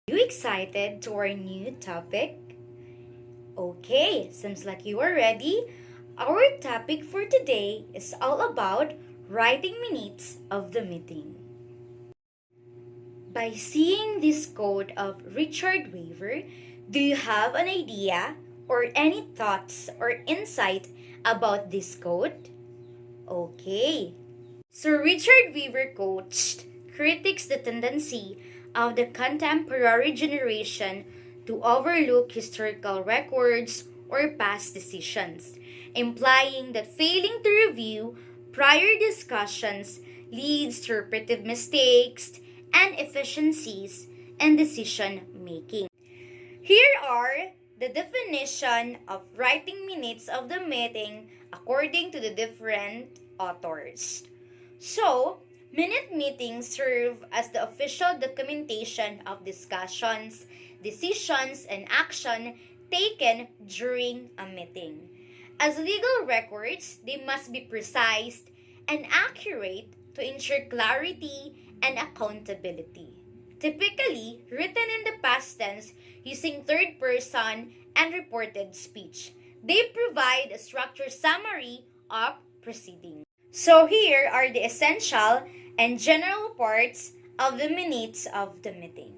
You excited to our new topic? Okay, seems like you are ready. Our topic for today is all about writing minutes of the meeting. By seeing this quote of Richard Weaver, do you have an idea or any thoughts or insight about this quote? Okay. Sir Richard Weaver quotes critiques the tendency of the contemporary generation to overlook historical records or past decisions, implying that failing to review prior discussions leads to repetitive mistakes and inefficiencies in decision making. Here are the definition of writing minutes of the meeting according to the different authors. So, minute meetings serve as the official documentation of discussions, decisions, and action taken during a meeting. As legal records, they must be precise and accurate to ensure clarity and accountability. Typically written in the past tense using third person and reported speech. They provide a structured summary of proceedings. So here are the essential and general parts of the minutes of the meeting.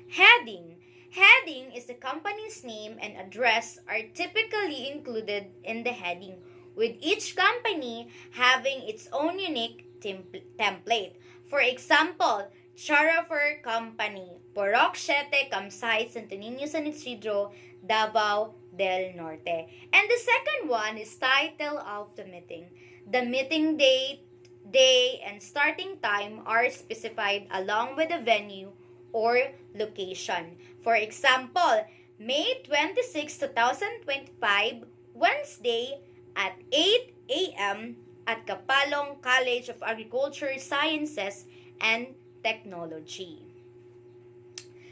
Heading. Heading is the company's name and address are typically included in the heading, with each company having its own unique template. For example, Charafer Company, Porok 7, Kamsay, Santo Niño, San Isidro, Davao del Norte. And the second one is title of the meeting. The meeting date, day, and starting time are specified along with the venue or location. For example, May 26, 2025, Wednesday at 8 a.m. at Kapalong College of Agriculture, Sciences, and Technology.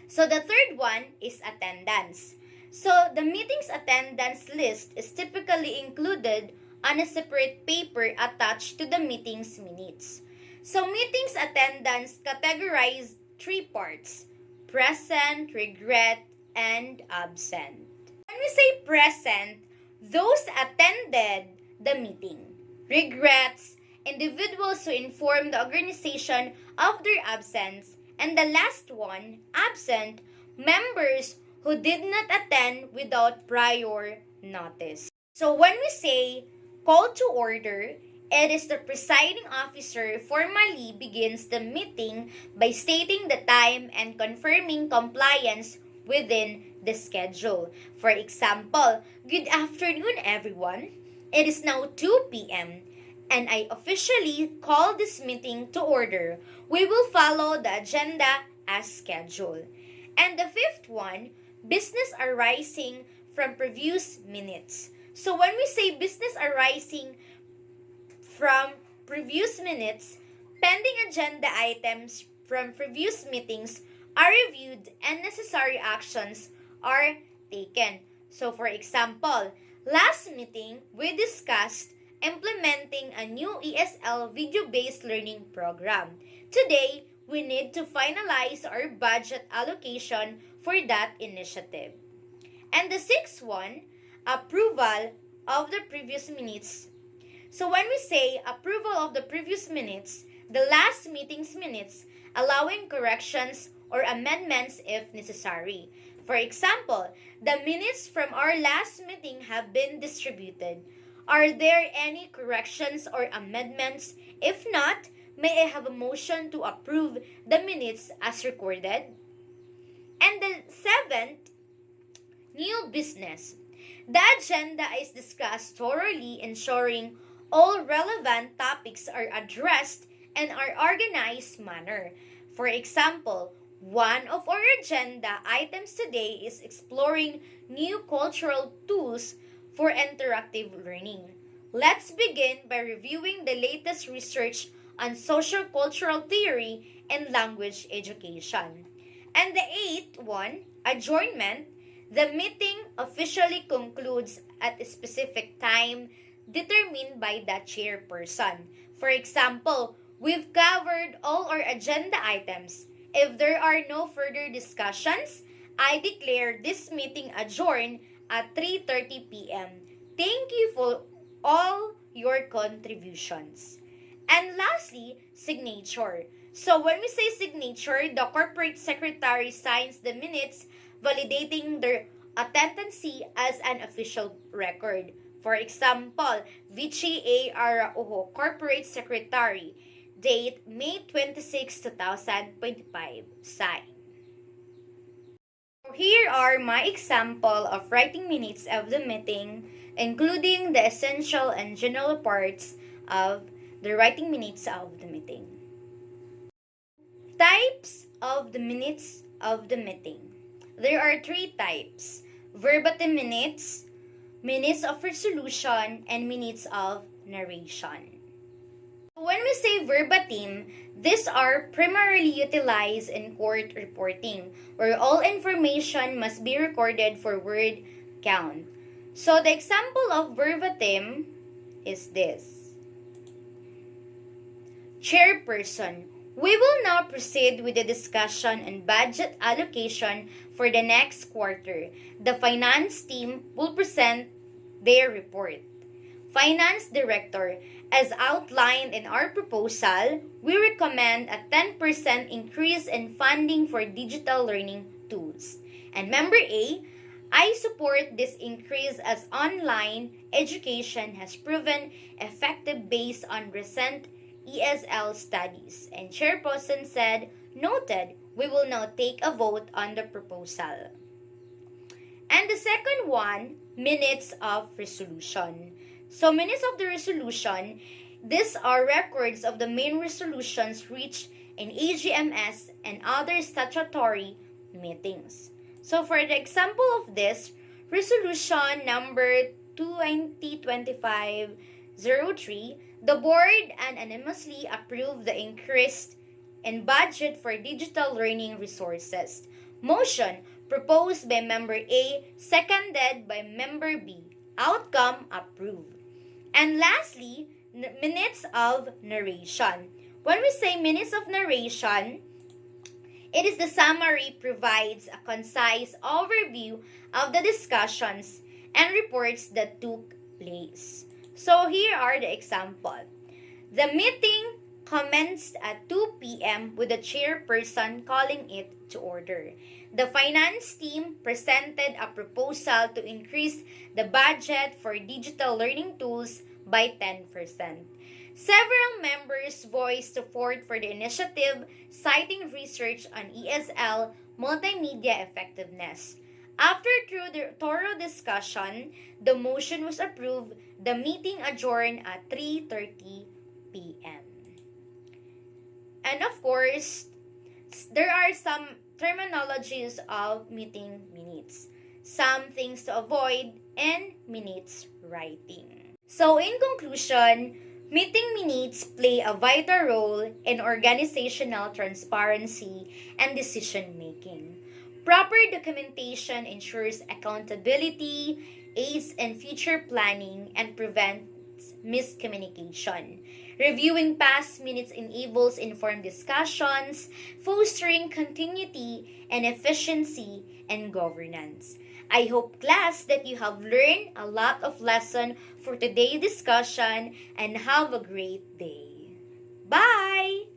So the third one is attendance. So the meeting's attendance list is typically included on a separate paper attached to the meeting's minutes. So meetings attendance categorized three parts: present, regret, and absent. When we say present, those attended the meeting. Regrets, individuals who inform the organization of their absence. And the last one, absent, members who did not attend without prior notice. So when we say call to order, it is the presiding officer formally begins the meeting by stating the time and confirming compliance within the schedule. For example, good afternoon everyone. It is now 2 p.m. and I officially call this meeting to order. We will follow the agenda as scheduled. And the fifth one, business arising from previous minutes. So when we say business arising from previous minutes, pending agenda items from previous meetings are reviewed and necessary actions are taken. So for example, last meeting we discussed implementing a new ESL video-based learning program. Today, we need to finalize our budget allocation for that initiative. And the sixth one, approval of the previous minutes. So when we say approval of the previous minutes, the last meeting's minutes, allowing corrections or amendments if necessary. For example, the minutes from our last meeting have been distributed. Are there any corrections or amendments? If not, may I have a motion to approve the minutes as recorded? And the seventh, new business. The agenda is discussed thoroughly, ensuring all relevant topics are addressed in an organized manner. For example, one of our agenda items today is exploring new cultural tools for interactive learning. Let's begin by reviewing the latest research on social-cultural theory and language education. And the eighth one, adjournment. The meeting officially concludes at a specific time determined by the chairperson. For example, we've covered all our agenda items. If there are no further discussions, I declare this meeting adjourned at 3:30 p.m. Thank you for all your contributions. And lastly, signature. So when we say signature, the corporate secretary signs the minutes validating their authenticity as an official record. For example, Vichy A. Araujo, Corporate Secretary, date May 26, 2025, sign. Here are my example of writing minutes of the meeting, including the essential and general parts of the writing minutes of the meeting. Types of the minutes of the meeting. There are three types: verbatim minutes, minutes of resolution, and minutes of narration. When we say verbatim, these are primarily utilized in court reporting, where all information must be recorded for word count. So the example of verbatim is this. Chairperson, we will now proceed with the discussion on budget allocation for the next quarter. The finance team will present their report. Finance Director, as outlined in our proposal, we recommend a 10% increase in funding for digital learning tools. And Member A, I support this increase as online education has proven effective based on recent ESL studies. And Chairperson said, noted, we will now take a vote on the proposal. And the second one, minutes of resolution. So minutes of the resolution, these are records of the main resolutions reached in AGMS and other statutory meetings. So for the example of this, resolution number 2025-03, the board unanimously approved the increase in budget for digital learning resources. Motion proposed by Member A, seconded by Member B. Outcome approved. And lastly, minutes of narration. When we say minutes of narration, it is the summary provides a concise overview of the discussions and reports that took place. So here are the example. The meeting commenced at 2 p.m. with the chairperson calling it to order. The finance team presented a proposal to increase the budget for digital learning tools by 10%. Several members voiced support for the initiative, citing research on ESL multimedia effectiveness. After thorough discussion, the motion was approved. The meeting adjourned at 3:30 p.m. And of course, there are some terminologies of meeting minutes, some things to avoid in minutes writing. So in conclusion, meeting minutes play a vital role in organizational transparency and decision making. Proper documentation ensures accountability, aids in future planning, and prevents miscommunication. Reviewing past minutes enables informed discussions, fostering continuity and efficiency in governance. I hope, class, that you have learned a lot of lesson for today's discussion and have a great day. Bye!